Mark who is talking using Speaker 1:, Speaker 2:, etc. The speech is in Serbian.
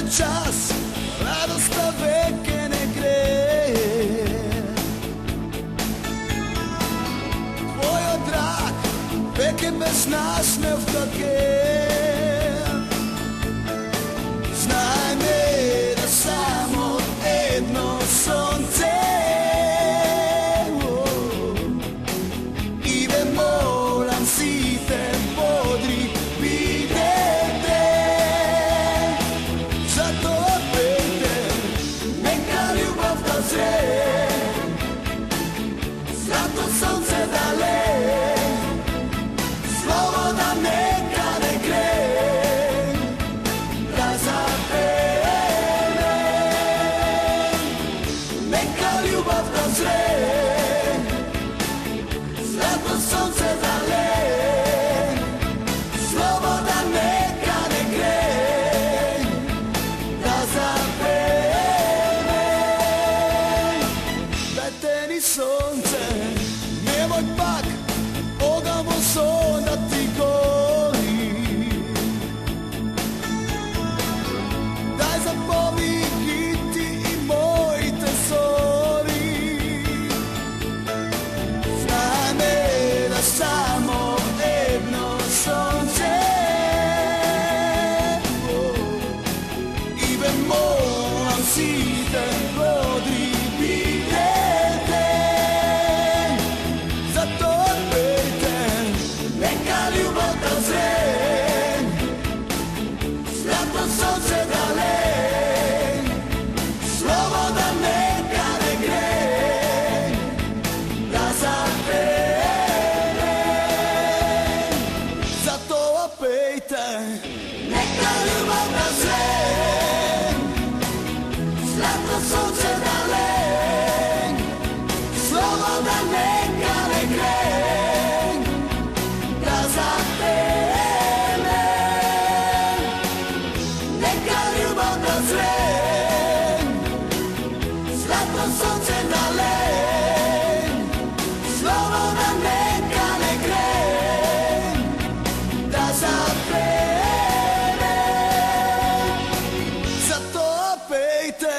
Speaker 1: čas, radosta veke ne greje. Tvoj odrak veke bez nas ne vtake. Znaj me da samo jedno sonce ide moram si te bodri videte. Zato pejte, neka ljubav da zre, zato sonce da le, sloboda neka ne gre, da zapene. Neka ljubav da zre, zato sonce da le, sloboda neka ne gre, da zapene. Dajte ni sonce, nemoj pak ogamo son da ti gori. Daj zapovi hiti i moj tesori. Znaj me da samo jedno sonce ide moram si te bodri videte. Zato pejte, neka ljubav da zre, zato sonce da le, sloboda neka ne gre, da zapene. Zato pejte, neka ljubav da zre, zato sonce da le, sloboda neka ne gre, da zapene. Neka ljubav da zre, zato sonce da le, sloboda neka ne gre, da zapene. Zato pejte.